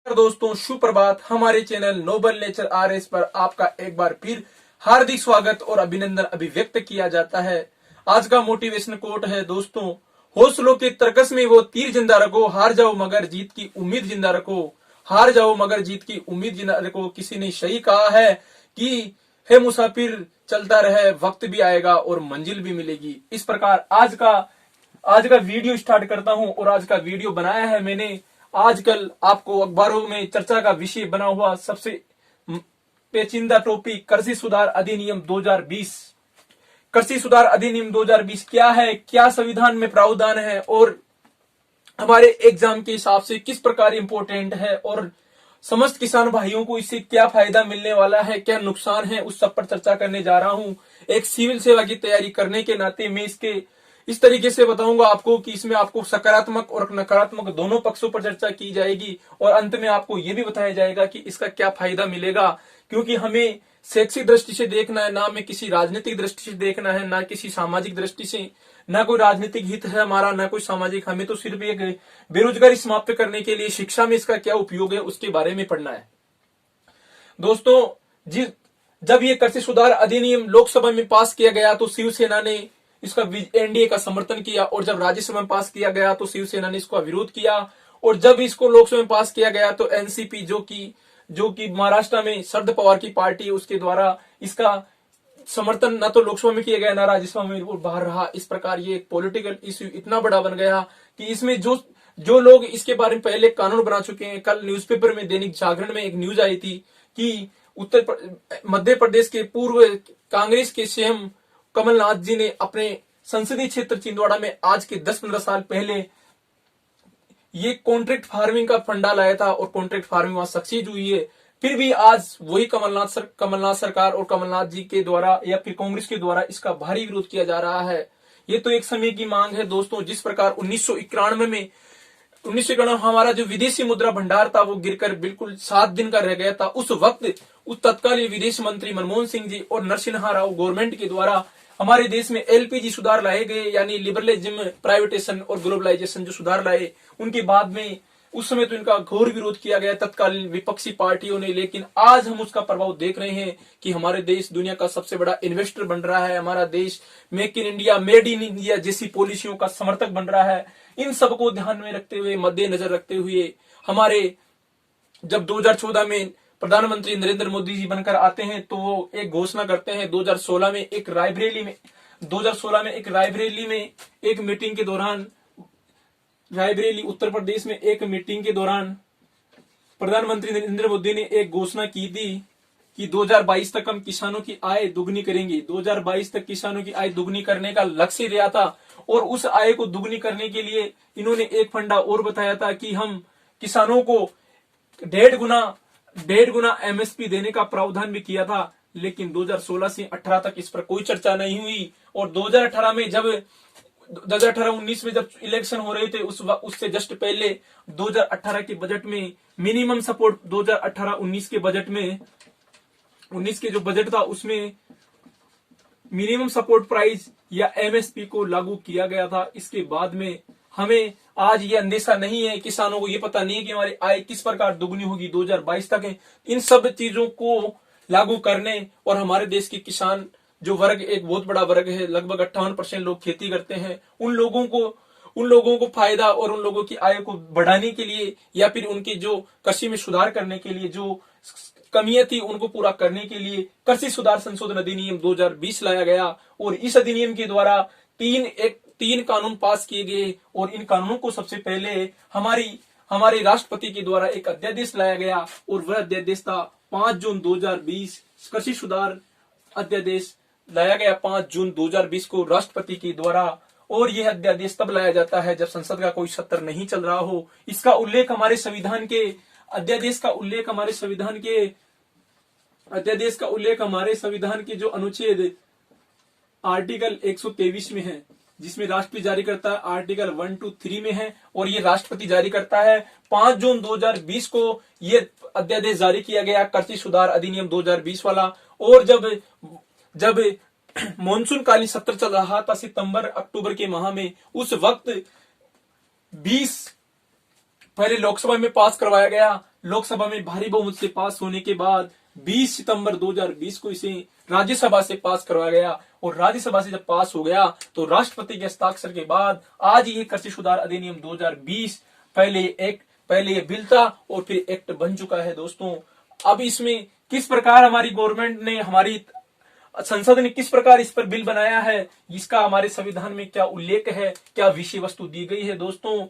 दोस्तों सुप्रभात। हमारे चैनल नोबल नेचर आरएस पर आपका एक बार फिर हार्दिक स्वागत और अभिनंदन अभिव्यक्त किया जाता है। आज का मोटिवेशन कोट है दोस्तों, हौसलों के तर्कस में वो तीर जिंदा रखो, हार जाओ मगर जीत की उम्मीद जिंदा रखो। हार जाओ मगर जीत की उम्मीद जिंदा रखो। किसी ने सही कहा है कि हे मुसाफिर चलता रहे, वक्त भी आएगा और मंजिल भी मिलेगी। इस प्रकार आज का वीडियो स्टार्ट करता हूं और आज का वीडियो बनाया है मैंने आजकल आपको अखबारों में चर्चा का विषय बना हुआ सबसे पेचीदा टॉपिक कृषि सुधार अधिनियम 2020। कृषि सुधार अधिनियम 2020 क्या है, क्या संविधान में प्रावधान है और हमारे एग्जाम के हिसाब से किस प्रकार इंपॉर्टेंट है और समस्त किसान भाइयों को इससे क्या फायदा मिलने वाला है, क्या नुकसान है, उस सब पर चर्चा करने जा रहा हूं। एक सिविल सेवा की तैयारी करने के नाते मैं इसके इस तरीके से बताऊंगा आपको कि इसमें आपको सकारात्मक और नकारात्मक दोनों पक्षों पर चर्चा की जाएगी और अंत में आपको यह भी बताया जाएगा कि इसका क्या फायदा मिलेगा। क्योंकि हमें शैक्षिक दृष्टि से देखना है, ना हमें किसी राजनीतिक दृष्टि से देखना है, ना किसी सामाजिक दृष्टि से, ना कोई राजनीतिक हित है हमारा, ना कोई सामाजिक। हमें तो सिर्फ एक बेरोजगारी समाप्त करने के लिए शिक्षा में इसका क्या उपयोग है उसके बारे में पढ़ना है। दोस्तों, जब ये कृषि सुधार अधिनियम लोकसभा में पास किया गया तो शिवसेना ने इसका एनडीए का समर्थन किया और जब राज्यसभा में पास किया गया तो शिवसेना ने इसका विरोध किया और जब इसको लोकसभा में पास किया गया तो एनसीपी जो कि महाराष्ट्र में शरद पवार की पार्टी है उसके द्वारा इसका समर्थन ना तो लोकसभा में किया गया ना राज्यसभा में बाहर रहा। इस प्रकार ये एक पॉलिटिकल इश्यू इतना बड़ा बन गया कि इसमें जो लोग इसके बारे में पहले कानून बना चुके हैं। कल न्यूज़पेपर में दैनिक जागरण में एक न्यूज आई थी कि मध्य प्रदेश के पूर्व कांग्रेस के सीएम कमलनाथ जी ने अपने संसदीय क्षेत्र छिंदवाड़ा में आज के 10-15 साल पहले ये कॉन्ट्रैक्ट फार्मिंग का फंडा लाया था और कॉन्ट्रैक्ट फार्मिंग वहां सक्सेस हुई है। फिर भी आज वही कमलनाथ सरकार और कमलनाथ जी के द्वारा या फिर कांग्रेस के द्वारा इसका भारी विरोध किया जा रहा है। ये तो एक समय की मांग है दोस्तों। जिस प्रकार 1991 हमारा जो विदेशी मुद्रा भंडार था वो गिरकर बिल्कुल 7 दिन का रह गया था। उस वक्त उस तत्कालीन विदेश मंत्री मनमोहन सिंह जी और नरसिम्हा राव गवर्नमेंट के द्वारा हमारे देश में एलपीजी सुधार लाए गए, यानी लिबरलिज्म, प्राइवेटेशन और ग्लोबलाइजेशन जो सुधार लाए। उनके बाद में उस समय तो इनका घोर विरोध किया गया तत्कालीन विपक्षी पार्टियों ने, लेकिन आज हम उसका प्रभाव देख रहे हैं कि हमारे देश दुनिया का सबसे बड़ा इन्वेस्टर बन रहा है। हमारा देश make in India, made in India जैसी पॉलिसियों का समर्थक बन रहा है। इन सबको ध्यान में रखते हुए, मद्देनजर रखते हुए हमारे जब 2014 में प्रधानमंत्री नरेंद्र मोदी जी बनकर आते हैं तो वो एक घोषणा करते हैं 2016 में एक रायबरेली में एक मीटिंग के दौरान, रायबरेली उत्तर प्रदेश में एक मीटिंग के दौरान प्रधानमंत्री नरेंद्र मोदी ने एक घोषणा की थी कि 2022 तक हम किसानों की आय दुगनी करेंगे। 2022 तक किसानों की आय दुगनी करने का लक्ष्य लिया था और उस आय को दुगनी करने के लिए इन्होंने एक फंडा और बताया था कि हम किसानों को डेढ़ गुना एमएसपी देने का प्रावधान भी किया था। लेकिन 2016 से 18 तक इस पर कोई चर्चा नहीं हुई और 2018-19 में जब इलेक्शन हो रहे थे उससे जस्ट पहले 2018 के बजट में मिनिमम सपोर्ट 2018-19 के बजट में 19 के जो बजट था उसमें मिनिमम सपोर्ट प्राइस या एमएसपी को लागू किया गया था। इसके बाद में हमें आज ये अंदेशा नहीं है, किसानों को ये पता नहीं है कि हमारी आय किस प्रकार दुगनी होगी 2022 तक है। इन सब चीजों को लागू करने और हमारे देश के किसान जो वर्ग एक बहुत बड़ा वर्ग है, लगभग 58% लोग खेती करते हैं, उन लोगों को फायदा और उन लोगों की आय को बढ़ाने के लिए या फिर उनके जो कृषि में सुधार करने के लिए जो कमियां थी उनको पूरा करने के लिए कृषि सुधार संशोधन अधिनियम 2020 लाया गया और इस अधिनियम के द्वारा तीन कानून पास किए गए और इन कानूनों को सबसे पहले हमारे राष्ट्रपति के द्वारा एक अध्यादेश लाया गया और वह अध्यादेश था 5 जून 2020 कृषि सुधार अध्यादेश लाया गया 5 जून 2020 को राष्ट्रपति के द्वारा। और यह अध्यादेश तब लाया जाता है जब संसद का कोई सत्र नहीं चल रहा हो। इसका उल्लेख हमारे संविधान के अध्यादेश का उल्लेख हमारे संविधान के जो अनुच्छेद आर्टिकल 123 में है, जिसमें राष्ट्रपति जारी करता है, आर्टिकल 1 to 3 में है और ये राष्ट्रपति जारी करता है। 5 जून 2020 को ये अध्यादेश जारी किया गया कृषि सुधार अधिनियम 2020 वाला। और जब मॉनसून कालीन सत्र चल रहा था सितंबर अक्टूबर के माह में, उस वक्त 20 पहले लोकसभा में पास करवाया गया लोकसभा में भारी बहुमत से पास होने के बाद 20 सितंबर 2020 को इसे राज्यसभा से पास करवाया गया और राज्यसभा से जब पास हो गया तो राष्ट्रपति के हस्ताक्षर के बाद आज ये कृषि सुधार अधिनियम 2020 पहले ये बिल था और फिर एक्ट बन चुका है दोस्तों। अब इसमें किस प्रकार हमारी गवर्नमेंट ने, हमारी संसद ने किस प्रकार इस पर बिल बनाया है, इसका हमारे संविधान में क्या उल्लेख है, क्या विषय वस्तु दी गई है दोस्तों।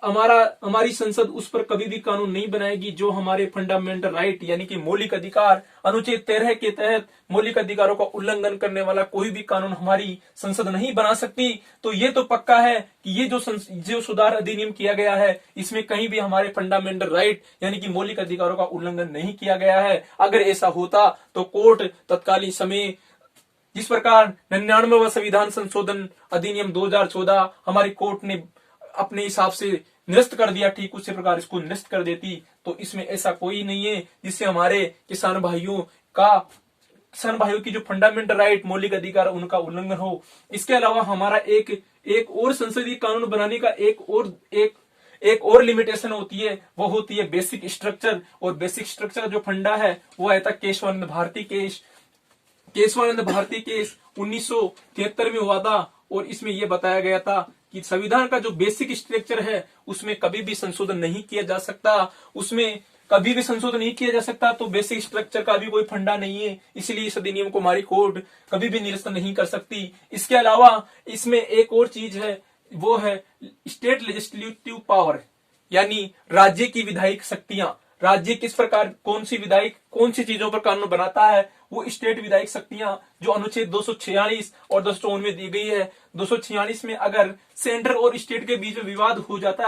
हमारी संसद उस पर कभी भी कानून नहीं बनाएगी जो हमारे फंडामेंटल राइट यानी कि मौलिक अधिकार अनुच्छेद 13 के तहत मौलिक अधिकारों का उल्लंघन करने वाला कोई भी कानून हमारी संसद नहीं बना सकती। तो ये तो पक्का है कि ये जो सुधार अधिनियम किया गया है इसमें कहीं भी हमारे फंडामेंटल राइट यानी कि मौलिक अधिकारों का उल्लंघन नहीं किया गया है। अगर ऐसा होता तो कोर्ट तत्कालीन समय जिस प्रकार 99वां संविधान संशोधन अधिनियम 2014 हमारी कोर्ट ने अपने हिसाब से निरस्त कर दिया, ठीक उसी प्रकार इसको निरस्त कर देती। तो इसमें ऐसा कोई नहीं है जिससे हमारे किसान भाइयों की जो फंडामेंटल राइट मौलिक अधिकार उनका उल्लंघन हो। इसके अलावा हमारा एक और संसदीय कानून बनाने का एक और लिमिटेशन होती है, वो होती है बेसिक स्ट्रक्चर। और बेसिक स्ट्रक्चर जो फंडा है वो आया था केशवानंद भारती केस 1973 में हुआ था और इसमें यह बताया गया था कि संविधान का जो बेसिक स्ट्रक्चर है उसमें कभी भी संशोधन नहीं किया जा सकता। तो बेसिक स्ट्रक्चर का भी कोई फंडा नहीं है, इसलिए इस अधिनियम को हमारी कोर्ट कभी भी निरस्त नहीं कर सकती। इसके अलावा इसमें एक और चीज है, वो है स्टेट लेजिस्लेटिव पावर यानी राज्य की विधायिक शक्तियां। राज्य किस प्रकार कौन सी चीजों पर कानून बनाता है, वो स्टेट विधायिक शक्तियां जो अनुच्छेद 246 और 254 में दी गई है। 246 में अगर सेंटर और स्टेट के बीच में विवाद हो जाता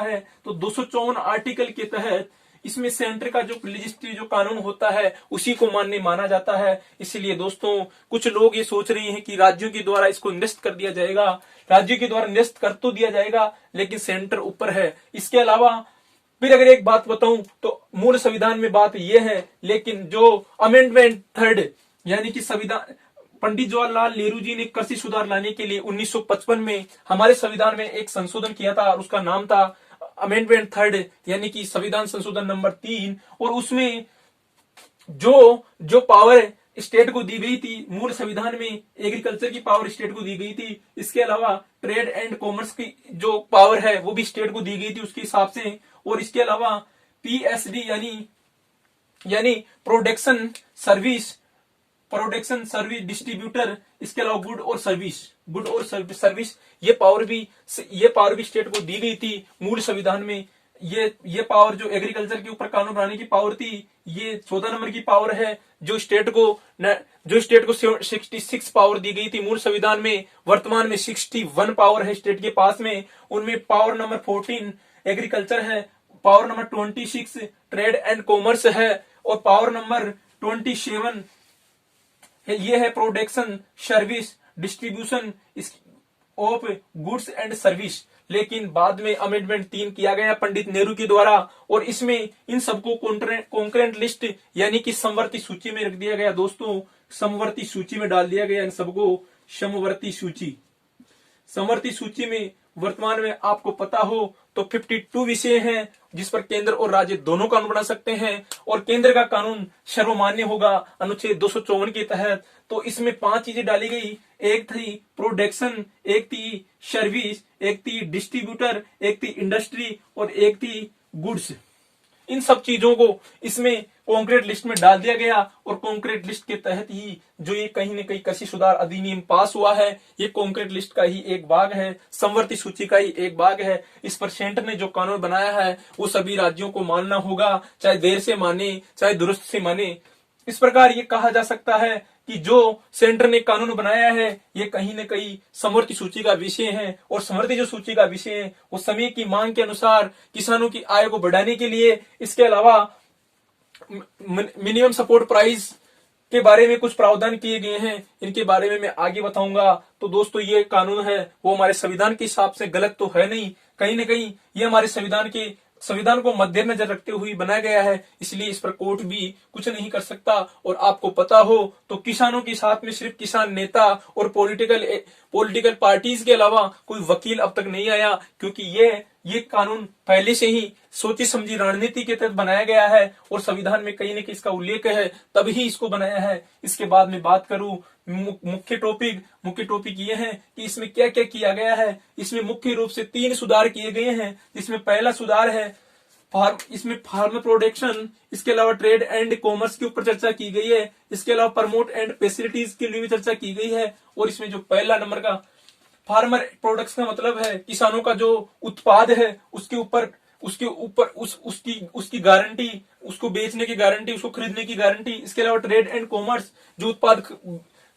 है, तो 254 आर्टिकल के तहत इसमें सेंटर का जो लेजिस्लेटिव जो कानून होता है उसी को माना जाता है। इसलिए दोस्तों कुछ लोग ये सोच रहे हैं कि राज्यों के द्वारा इसको निरस्त कर दिया जाएगा। राज्यों के द्वारा निरस्त कर तो दिया जाएगा लेकिन सेंटर ऊपर है। इसके अलावा फिर अगर एक बात बताऊं तो मूल संविधान में बात यह है, लेकिन जो अमेंडमेंट 3 यानी कि संविधान पंडित जवाहरलाल नेहरू जी ने कृषि सुधार लाने के लिए 1955 में हमारे संविधान में एक संशोधन किया था और उसका नाम था अमेंडमेंट 3 यानी कि संविधान संशोधन नंबर 3। और उसमें जो पावर स्टेट को दी गई थी, मूल संविधान में एग्रीकल्चर की पावर स्टेट को दी गई थी। इसके अलावा ट्रेड एंड कॉमर्स की जो पावर है वो भी स्टेट को दी गई थी उसके हिसाब से। और इसके अलावा पीएसडी यानी प्रोडक्शन सर्विस डिस्ट्रीब्यूटर, इसके अलावा गुड और सर्विस ये पावर भी स्टेट को दी गई थी मूल संविधान में। ये पावर जो एग्रीकल्चर के ऊपर कानून बनाने की पावर थी, ये 14 नंबर की पावर है जो स्टेट को 66 पावर दी गई थी मूल संविधान में। वर्तमान में 61 पावर है स्टेट के पास में। उनमें पावर नंबर 14 एग्रीकल्चर है, power number 26 trade and commerce है और पावर नंबर 27 ये है production service distribution of goods and service. लेकिन बाद में अमेंडमेंट 3 किया गया पंडित नेहरू के द्वारा और इसमें इन सबको कॉन्करेंट लिस्ट यानी कि समवर्ती सूची में रख दिया गया दोस्तों। समवर्ती सूची में डाल दिया गया इन सबको समवर्ती सूची में वर्तमान में आपको पता हो तो 52 विषय हैं जिस पर केंद्र और राज्य दोनों कानून बना सकते हैं और केंद्र का कानून सर्वमान्य होगा अनुच्छेद 254 के तहत। तो इसमें 5 चीजें डाली गई, एक थी प्रोडक्शन, एक थी सर्विस, एक थी डिस्ट्रीब्यूटर, एक थी इंडस्ट्री और एक थी गुड्स। इन सब चीजों को इसमें कॉन्क्रीट लिस्ट में डाल दिया गया और कॉन्क्रीट लिस्ट के तहत ही जो ये कहीं न कहीं कृषि सुधार अधिनियम पास हुआ है, ये कॉन्क्रीट लिस्ट का ही एक भाग है, समवर्ती सूची का ही एक भाग है। इस पर सेंटर ने जो कानून बनाया है वो सभी राज्यों को मानना होगा, चाहे देर से माने चाहे दुरुस्त से माने। इस प्रकार ये कहा जा सकता है कि जो सेंटर ने कानून बनाया है ये कहीं न कहीं समवर्ती सूची का विषय है और समवर्ती जो सूची का विषय है वो समय की मांग के अनुसार किसानों की आय को बढ़ाने के लिए, इसके अलावा मिनिमम सपोर्ट प्राइस के बारे में कुछ प्रावधान किए गए हैं, इनके बारे में मैं आगे बताऊंगा। तो दोस्तों ये कानून है वो हमारे संविधान के हिसाब से गलत तो है नहीं, कहीं न कहीं ये हमारे संविधान को मद्देनजर रखते हुए बनाया गया है, इसलिए इस पर कोर्ट भी कुछ नहीं कर सकता। और आपको पता हो तो किसानों के साथ में सिर्फ किसान नेता और पॉलिटिकल पार्टीज के अलावा कोई वकील अब तक नहीं आया, क्योंकि ये ये कानून पहले से ही सोची समझी रणनीति के तहत बनाया गया है और संविधान में कहीं न कहीं इसका उल्लेख है, तभी इसको बनाया है। इसके बाद में बात करूं मुख्य टॉपिक ये है कि इसमें क्या क्या किया गया है। इसमें मुख्य रूप से 3 सुधार किए गए हैं। इसमें पहला सुधार है इसमें फार्म प्रोडक्शन, इसके अलावा ट्रेड एंड कॉमर्स के ऊपर चर्चा की गई है। इसके अलावा प्रमोट एंड फैसिलिटीज के लिए भी चर्चा की गई है। और इसमें जो पहला नंबर का फार्मर प्रोडक्ट्स का मतलब है किसानों का जो उत्पाद है उसकी गारंटी, उसको बेचने की गारंटी, उसको खरीदने की गारंटी। इसके अलावा ट्रेड एंड कॉमर्स, जो उत्पाद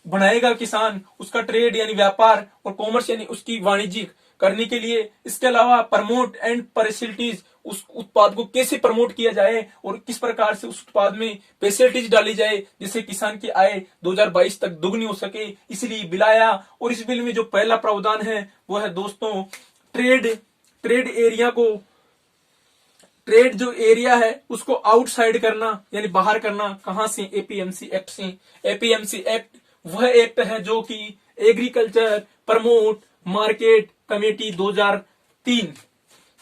बनाएगा किसान उसका ट्रेड यानी व्यापार और कॉमर्स यानी उसकी वाणिज्यिक करने के लिए। इसके अलावा प्रमोट एंड फैसिलिटीज, उस उत्पाद को कैसे प्रमोट किया जाए और किस प्रकार से उस उत्पाद में फैसिलिटीज डाली जाए जिससे किसान की आय 2022 तक दुगनी हो सके, इसलिए बिल आया। और इस बिल में जो पहला प्रावधान है वो है दोस्तों ट्रेड जो एरिया है उसको आउटसाइड करना यानी बाहर करना। कहां से? एपीएमसी एक्ट से। एपीएमसी एक्ट वह एक्ट है जो कि एग्रीकल्चर प्रमोट मार्केट कमेटी 2003,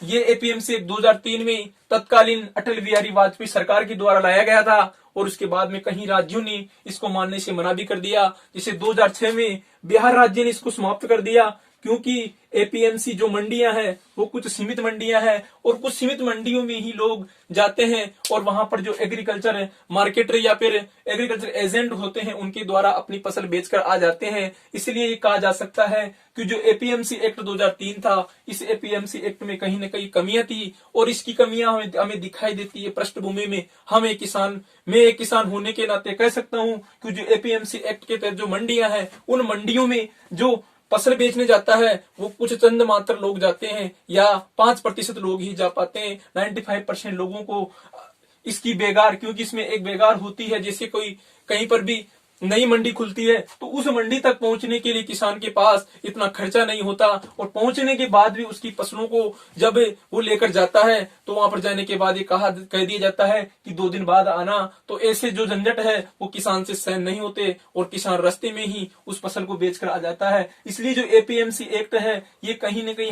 ये एपीएमसी एक्ट 2003 में तत्कालीन अटल बिहारी वाजपेयी सरकार के द्वारा लाया गया था। और उसके बाद में कई राज्यों ने इसको मानने से मना भी कर दिया। जिसे 2006 में बिहार राज्य ने इसको समाप्त कर दिया, क्योंकि एपीएमसी जो मंडियां हैं वो कुछ सीमित मंडियां हैं और कुछ सीमित मंडियों में ही लोग जाते हैं और वहां पर जो एग्रीकल्चर मार्केटर या फिर एग्रीकल्चर एजेंट होते हैं उनके द्वारा अपनी फसल बेचकर आ जाते हैं। इसलिए ये कहा जा सकता है कि जो एपीएमसी एक्ट 2003 था, इस एपीएमसी एक्ट में कहीं न कहीं कमियां थी और इसकी कमियां हमें दिखाई देती है पृष्ठभूमि में। मैं एक किसान होने के नाते कह सकता हूं कि जो एपीएमसी एक्ट के तहत जो मंडियां हैं उन मंडियों में जो फसल बेचने जाता है वो कुछ चंद मात्र लोग जाते हैं या 5% लोग ही जा पाते हैं। 95% लोगों को इसकी बेगार, क्योंकि इसमें एक बेगार होती है, जैसे कोई कहीं पर भी नई मंडी खुलती है तो उस मंडी तक पहुंचने के लिए किसान के पास इतना खर्चा नहीं होता और पहुंचने के बाद भी उसकी फसलों को जब वो लेकर जाता है तो वहां पर जाने के बाद ये कह दिया जाता है कि 2 दिन बाद आना। तो ऐसे जो झंझट है वो किसान से सहन नहीं होते और किसान रास्ते में ही उस फसल को बेचकर आ जाता है। इसलिए जो एपीएमसी एक्ट है ये कहीं न कहीं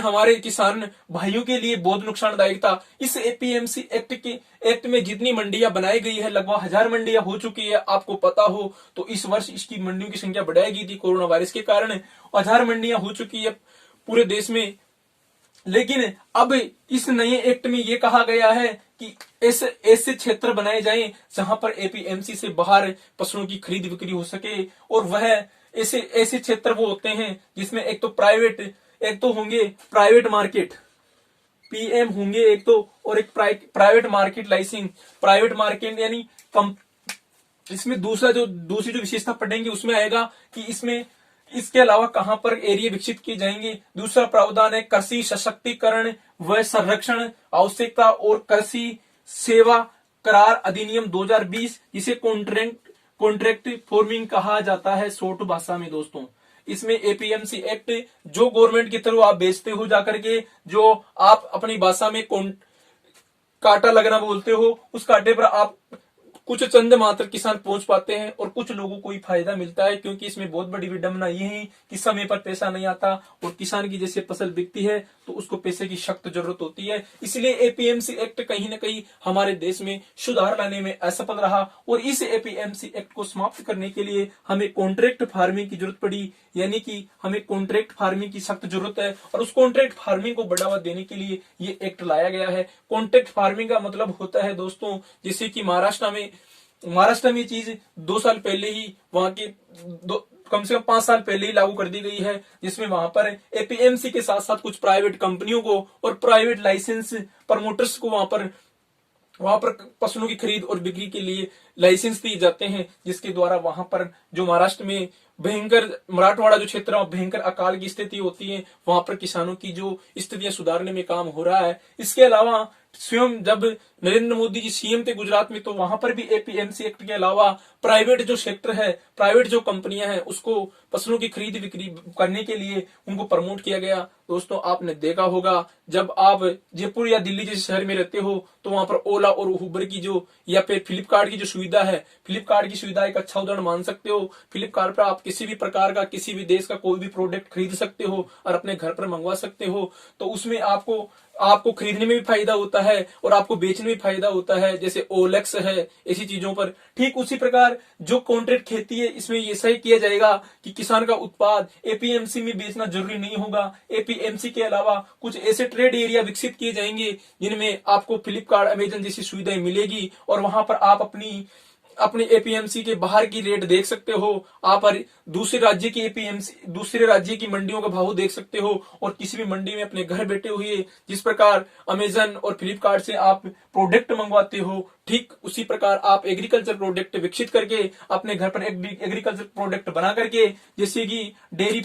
हमारे किसान भाइयों के लिए बहुत नुकसानदायक था। इस एपीएमसी एक्ट में जितनी मंडियां बनाई गई है लगभग 1000 मंडियां हो चुकी है। आपको पता हो तो इस वर्ष इसकी मंडियों की संख्या बढ़ाई गई थी कोरोना वायरस के कारण। 1000 मंडियां हो चुकी है पूरे देश में। लेकिन अब इस नए एक्ट में ये कहा गया है कि ऐसे क्षेत्र बनाए जाएं जहां पर एपीएमसी से बाहर फसलों की खरीद बिक्री हो सके। और वह ऐसे क्षेत्र वो होते हैं जिसमें एक तो होंगे प्राइवेट मार्केट, पीएम होंगे एक तो, और एक private market license. Private market यानी इसमें दूसरी जो विशेषता पढ़ेंगे उसमें आएगा कि इसके अलावा कहां पर एरिया विकसित किए जाएंगे। दूसरा प्रावधान है कृषि सशक्तिकरण व संरक्षण आवश्यकता और कृषि सेवा करार अधिनियम 2020, जिसे कॉन्ट्रैक्ट फार्मिंग कहा जाता है शॉर्ट भाषा में। दोस्तों इसमें एपीएमसी एक्ट जो गवर्नमेंट के थ्रू आप बेचते हो जाकर के, जो आप अपनी भाषा में कांटा लगना बोलते हो, उस कांटे पर आप कुछ चंद मात्र किसान पहुंच पाते हैं और कुछ लोगों को ही फायदा मिलता है। क्योंकि इसमें बहुत बड़ी विडंबना ये है कि समय पर पैसा नहीं आता और किसान की जैसे फसल बिकती है तो उसको पैसे की सख्त जरूरत होती है। इसलिए एपीएमसी एक्ट कहीं न कहीं हमारे देश में सुधार लाने में असफल रहा और इस एपीएमसी एक्ट को समाप्त करने के लिए हमें कॉन्ट्रैक्ट फार्मिंग की जरूरत पड़ी। यानी कि हमें कॉन्ट्रैक्ट फार्मिंग की सख्त जरूरत है और उस कॉन्ट्रैक्ट फार्मिंग को बढ़ावा देने के लिए ये एक्ट लाया गया है। कॉन्ट्रैक्ट फार्मिंग का मतलब होता है दोस्तों, जैसे कि महाराष्ट्र में ये चीज 2 साल पहले ही वहां के कम से कम 5 साल पहले ही लागू कर दी गई है, जिसमें वहां पर एपीएमसी के साथ साथ कुछ प्राइवेट कंपनियों को और प्राइवेट लाइसेंस प्रमोटर्स को वहां पर फसलों की खरीद और बिक्री के लिए लाइसेंस दिए जाते हैं, जिसके द्वारा वहां पर जो महाराष्ट्र में भयंकर मराठवाड़ा जो क्षेत्र है भयंकर अकाल की स्थिति होती है, वहां पर किसानों की जो स्थितियां सुधारने में काम हो रहा है। इसके अलावा स्वयं जब नरेंद्र मोदी जी सीएम थे गुजरात में, तो वहां पर भी एपीएमसी एक्ट के अलावा प्राइवेट जो सेक्टर है, प्राइवेट जो कंपनियां हैं, उसको फसलों की खरीद बिक्री करने के लिए उनको प्रमोट किया गया। दोस्तों आपने देखा होगा जब आप जयपुर या दिल्ली जैसे शहर में रहते हो तो वहां पर ओला और उबर की जो या फिर फ्लिपकार्ट की जो सुविधा सुविधा है, फ्लिपकार्ट की सुविधा एक अच्छा उदाहरण मान सकते हो। फ्लिपकार्ट पर आप किसी भी प्रकार का, किसी भी देश का कोई भी प्रोडक्ट खरीद सकते हो और अपने घर पर मंगवा सकते हो। तो उसमें आपको आपको खरीदने में भी फायदा होता है और आपको बेचने में भी फायदा होता है, जैसे ओलेक्स है, ऐसी चीजों पर। ठीक उसी प्रकार जो कॉन्ट्रैक्ट खेती है, इसमें ऐसा ही किया जाएगा कि किसान का उत्पाद एपीएमसी में बेचना जरूरी नहीं होगा। एपीएमसी के अलावा कुछ ऐसे ट्रेड एरिया विकसित किए जाएंगे जिनमें आपको फ्लिपकार्ट, अमेजन जैसी सुविधाएं मिलेगी और वहां पर आप अपनी एपीएमसी के बाहर की रेट देख सकते हो। आप दूसरे राज्य की एपीएमसी, दूसरे राज्य की मंडियों का भाव देख सकते हो और किसी भी मंडी में अपने घर बैठे हुए जिस प्रकार अमेजन और फ्लिपकार्ट से आप प्रोडक्ट मंगवाते हो, ठीक उसी प्रकार आप एग्रीकल्चर प्रोडक्ट विकसित करके अपने घर पर एग्रीकल्चर प्रोडक्ट बना करके, जैसे कि डेयरी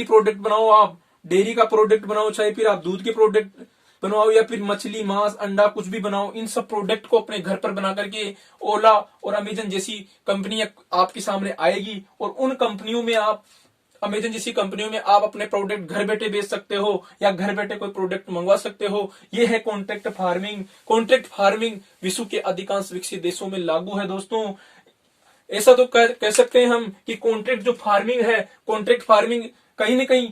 प्रोडक्ट बनाओ, आप डेयरी का प्रोडक्ट बनाओ, चाहे फिर आप दूध के प्रोडक्ट बनवाओ या फिर मछली, मांस, अंडा कुछ भी बनाओ, इन सब प्रोडक्ट को अपने घर पर बना करके ओला और अमेजन जैसी कंपनियां आपके सामने आएगी और उन कंपनियों में आप, अमेजन जैसी कंपनियों में आप अपने प्रोडक्ट घर बैठे बेच सकते हो या घर बैठे कोई प्रोडक्ट मंगवा सकते हो। ये है कॉन्ट्रैक्ट फार्मिंग। कॉन्ट्रैक्ट फार्मिंग विश्व के अधिकांश विकसित देशों में लागू है दोस्तों। ऐसा तो कह सकते हैं हम कि कॉन्ट्रैक्ट जो फार्मिंग है, कॉन्ट्रैक्ट फार्मिंग कहीं ना कहीं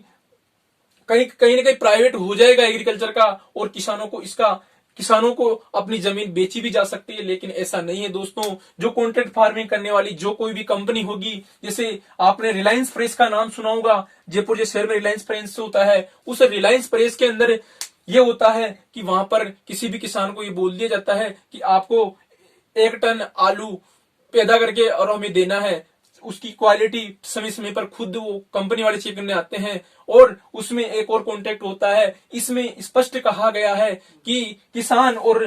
प्राइवेट हो जाएगा एग्रीकल्चर का और किसानों को अपनी जमीन बेची भी जा सकती है, लेकिन ऐसा नहीं है दोस्तों। जो कॉन्ट्रैक्ट फार्मिंग करने वाली जो कोई भी कंपनी होगी, जैसे आपने रिलायंस फ्रेश का नाम सुना होगा, जयपुर जैसे शहर में रिलायंस फ्रेश होता है, उस रिलायंस फ्रेश के अंदर ये होता है कि वहां पर किसी भी किसान को ये बोल दिया जाता है कि आपको 1 टन आलू पैदा करके और हमें देना है। उसकी क्वालिटी समय समय पर खुद वो कंपनी वाले चेक करने आते हैं। और उसमें एक और कॉन्ट्रैक्ट होता है, इसमें स्पष्ट कहा गया है कि किसान और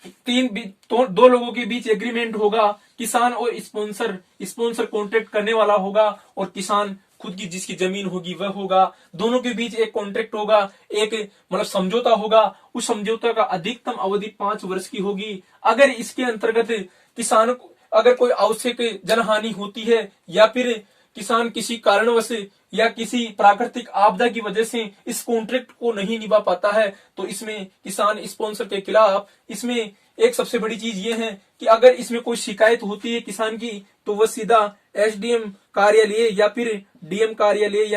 दो लोगों के बीच एग्रीमेंट होगा, किसान और स्पॉन्सर कॉन्ट्रैक्ट करने वाला होगा और किसान खुद की जिसकी जमीन होगी वह होगा। दोनों के बीच एक कॉन्ट्रैक्ट होगा, एक मतलब समझौता होगा। उस समझौता का अधिकतम अवधि 5 वर्ष की होगी। अगर इसके अंतर्गत किसान को अगर कोई आवश्यक जनहानि होती है या फिर किसान किसी कारणवश या किसी प्राकृतिक आपदा की वजह से इस कॉन्ट्रैक्ट को नहीं निभा पाता है, तो इसमें किसान स्पॉन्सर के खिलाफ, इसमें एक सबसे बड़ी चीज ये है कि अगर इसमें कोई शिकायत होती है किसान की, तो वह सीधा एसडीएम कार्यालय या फिर डीएम कार्यालय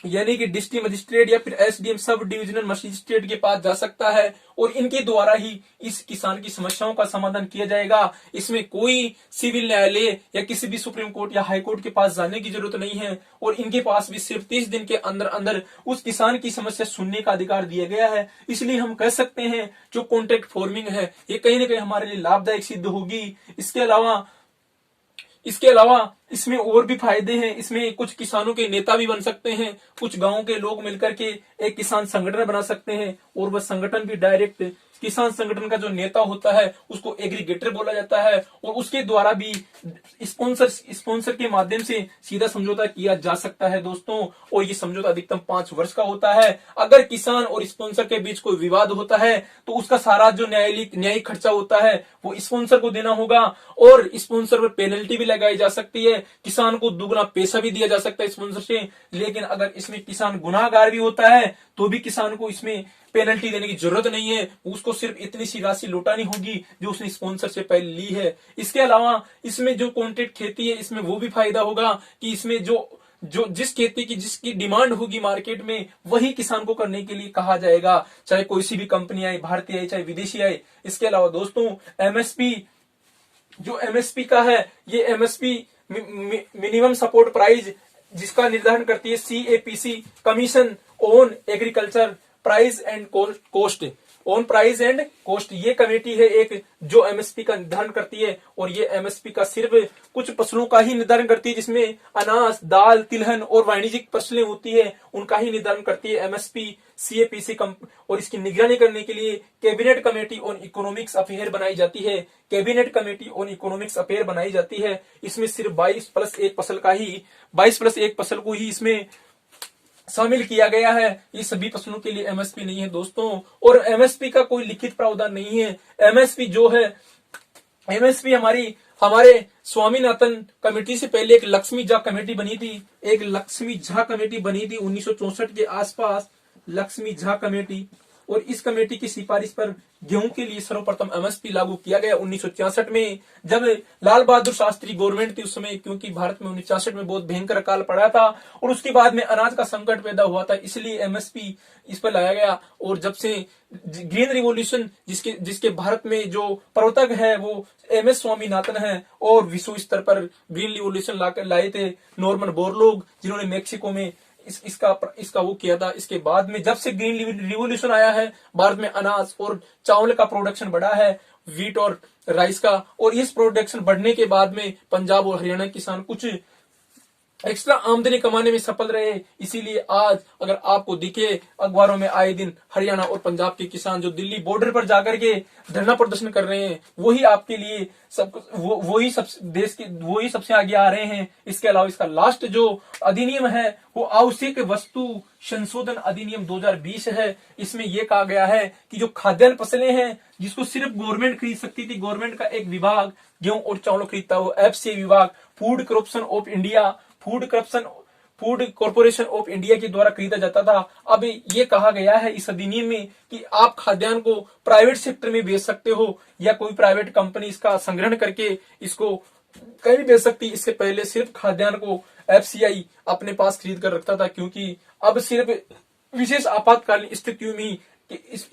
यानी कि डिस्ट्रिक्ट मजिस्ट्रेट या फिर एसडीएम सब डिविजनल मजिस्ट्रेट के पास जा सकता है और इनके द्वारा ही इस किसान की समस्याओं का समाधान किया जाएगा। इसमें कोई सिविल न्यायालय या किसी भी सुप्रीम कोर्ट या हाई कोर्ट के पास जाने की जरूरत नहीं है और इनके पास भी सिर्फ 30 दिन के अंदर अंदर उस किसान की समस्या सुनने का अधिकार दिया गया है। इसलिए हम कह सकते हैं जो कॉन्ट्रैक्ट फार्मिंग है ये कहीं ना कहीं हमारे लिए लाभदायक सिद्ध होगी। इसके अलावा इसमें और भी फायदे हैं। इसमें कुछ किसानों के नेता भी बन सकते हैं, कुछ गांव के लोग मिलकर के एक किसान संगठन बना सकते हैं और वह संगठन भी डायरेक्ट किसान संगठन का जो नेता होता है उसको एग्रीगेटर बोला जाता है और उसके द्वारा भी स्पॉन्सर के माध्यम से सीधा समझौता किया जा सकता है दोस्तों। और ये समझौता अधिकतम 5 वर्ष का होता है। अगर किसान और स्पॉन्सर के बीच कोई विवाद होता है तो उसका सारा जो न्यायिक खर्चा होता है वो स्पॉन्सर को देना होगा और स्पॉन्सर पर पेनल्टी भी लगाई जा सकती है। किसान को दुगना पैसा भी दिया जा सकता है स्पॉन्सर से। लेकिन अगर इसमें किसान गुनाहगार भी होता है तो भी किसान को इसमें पेनल्टी देने की जरूरत नहीं है, उसको सिर्फ इतनी सी राशि लौटानी होगी जो उसने स्पॉन्सर से पहले ली है। इसके अलावा इसमें जो कॉन्ट्रैक्ट खेती है इसमें वो भी फायदा होगा कि इसमें जो जिस खेती की जिसकी डिमांड होगी मार्केट में वही किसान को करने के लिए कहा जाएगा, चाहे कोई सी भी कंपनी आए, भारतीय आए चाहे विदेशी आए। इसके अलावा दोस्तों एमएसपी का है, ये एमएसपी मिनिमम सपोर्ट प्राइस जिसका निर्धारण करती है CAPC, commission on agriculture price and cost, on price and cost. ये कमेटी है एक जो एमएसपी का निर्धारण करती है और ये एमएसपी का सिर्फ कुछ फसलों का ही निर्धारण करती है जिसमें अनाज, दाल, तिलहन और वाणिज्यिक फसलें होती है, उनका ही निर्धारण करती है एमएसपी सीएपीसी। और इसकी निगरानी करने के लिए cabinet committee on economics affair बनाई जाती है। Cabinet committee on economics affair बनाई जाती है। इसमें सिर्फ 22+1 फसल को ही इसमें शामिल किया गया है। ये सभी फसलों के लिए एमएसपी नहीं है दोस्तों। और एमएसपी का कोई लिखित प्रावधान नहीं है। एमएसपी हमारे स्वामीनाथन कमेटी से पहले एक लक्ष्मी झा कमेटी बनी थी। 1964 के आसपास लक्ष्मी झा कमेटी और इस कमेटी की सिफारिश पर गेहूं के लिए सर्वप्रथम एमएसपी लागू किया गया 1966 में, जब लाल बहादुर शास्त्री गवर्नमेंट थी उस समय, क्योंकि भारत में 1966 में बहुत भयंकर अकाल पड़ा था और उसके बाद में अनाज का संकट पैदा हुआ था, इसलिए एमएसपी इस पर लाया गया। और जब से ग्रीन रिवॉल्यूशन जिसके भारत में जो प्रवर्तक है वो एमएस स्वामीनाथन है, और विश्व स्तर पर ग्रीन रिवॉल्यूशन लाए थे नॉर्मन बोरलॉग, जिन्होंने मेक्सिको में इसका वो किया था। इसके बाद में जब से ग्रीन रिवॉल्यूशन आया है, भारत में अनाज और चावल का प्रोडक्शन बढ़ा है, वीट और राइस का, और इस प्रोडक्शन बढ़ने के बाद में पंजाब और हरियाणा किसान कुछ एक्स्ट्रा आमदनी कमाने में सफल रहे। इसीलिए आज अगर आपको दिखे अखबारों में आए दिन हरियाणा और पंजाब के किसान जो दिल्ली बॉर्डर पर जाकर के धरना प्रदर्शन कर रहे हैं, वही आपके लिए वही सबसे आगे आ रहे हैं। इसके अलावा इसका लास्ट जो अधिनियम है वो आवश्यक वस्तु संशोधन अधिनियम 2020 है। इसमें यह कहा गया है कि जो खाद्यान्न फसलें हैं जिसको सिर्फ गवर्नमेंट खरीद सकती थी, गवर्नमेंट का एक विभाग गेहूं और चावल खरीदता हो, एफसीआई विभाग, फूड कॉर्पोरेशन ऑफ इंडिया के द्वारा खरीदा जाता था। अब ये कहा गया है इस अधिनियम में कि आप खाद्यान्न को प्राइवेट सेक्टर में बेच सकते हो या कोई प्राइवेट कंपनी इसका संग्रहण करके इसको कहीं भी बेच सकती। इससे पहले सिर्फ खाद्यान्न को एफसीआई अपने पास खरीद कर रखता था, क्योंकि अब सिर्फ विशेष आपातकालीन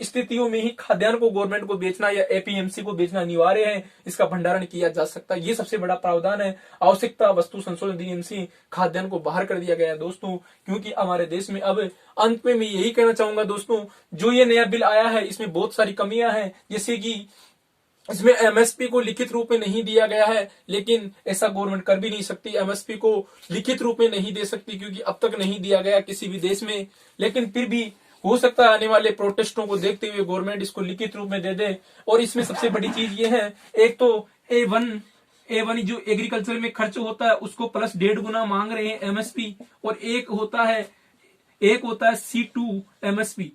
स्थितियों में ही खाद्यान्न को गवर्नमेंट को बेचना या एपीएमसी को बेचना अनिवार्य है, इसका भंडारण किया जा सकता है। ये सबसे बड़ा प्रावधान है। आवश्यकता वस्तु संशोधन अधिनियम से खाद्यान्न को बाहर कर दिया गया है दोस्तों, क्योंकि हमारे देश में अब अंत में मैं यही कहना चाहूंगा दोस्तों, जो ये नया बिल आया है इसमें बहुत सारी कमियां हैं, जैसे कि इसमें एमएसपी को लिखित रूप में नहीं दिया गया है, लेकिन ऐसा गवर्नमेंट कर भी नहीं सकती, एमएसपी को लिखित रूप में नहीं दे सकती क्योंकि अब तक नहीं दिया गया किसी भी देश में। लेकिन फिर भी हो सकता है आने वाले प्रोटेस्टों को देखते हुए गवर्नमेंट इसको लिखित रूप में दे दे। और इसमें सबसे बड़ी चीज ये है, एक तो ए1 जो एग्रीकल्चर में खर्च होता है उसको प्लस 1.5 गुना मांग रहे हैं एमएसपी, और एक होता है C2 एमएसपी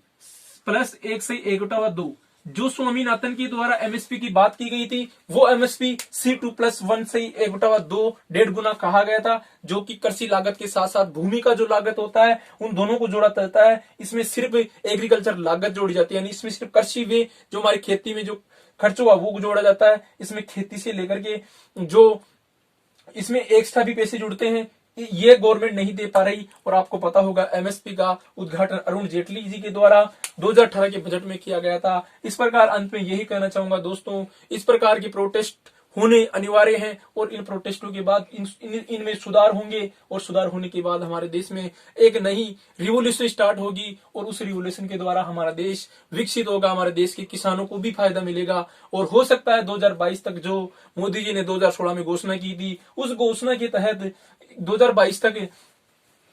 प्लस 1/2। जो स्वामीनाथन के द्वारा एमएसपी की बात की गई थी वो एमएसपी C2 + 1/2 1.5 गुना कहा गया था, जो कि कृषि लागत के साथ साथ भूमि का जो लागत होता है उन दोनों को जोड़ा जाता है। इसमें सिर्फ एग्रीकल्चर लागत जोड़ी जाती है, यानी इसमें सिर्फ कृषि में जो हमारी खेती में जो खर्च हुआ वो जोड़ा जाता है। इसमें खेती से लेकर के जो इसमें एक्स्ट्रा भी पैसे जुड़ते हैं, ये गवर्नमेंट नहीं दे पा रही। और आपको पता होगा एमएसपी का उद्घाटन अरुण जेटली जी के द्वारा 2018 के बजट में किया गया था। इस प्रकार अंत में यही कहना चाहूंगा दोस्तों, इस प्रकार के प्रोटेस्ट होने अनिवार्य हैं और इन प्रोटेस्टों के बाद इनमें सुधार होंगे, और सुधार होने के बाद हमारे देश में एक नई रिवॉल्यूशन स्टार्ट होगी, और उस रिवॉल्यूशन के द्वारा हमारा देश विकसित होगा, हमारे देश के किसानों को भी फायदा मिलेगा। और हो सकता है 2022 तक जो मोदी जी ने 2016 में घोषणा की थी, उस घोषणा के तहत 2022 तक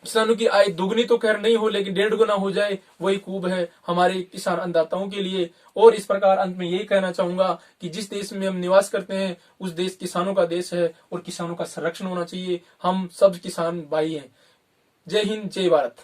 किसानों की आय दोगुनी तो खैर नहीं हो, लेकिन 1.5 गुना हो जाए, वही खूब है हमारे किसान अन्नदाताओं के लिए। और इस प्रकार अंत में यही कहना चाहूंगा कि जिस देश में हम निवास करते हैं उस देश किसानों का देश है और किसानों का संरक्षण होना चाहिए। हम सब किसान भाई हैं। जय हिंद, जय भारत।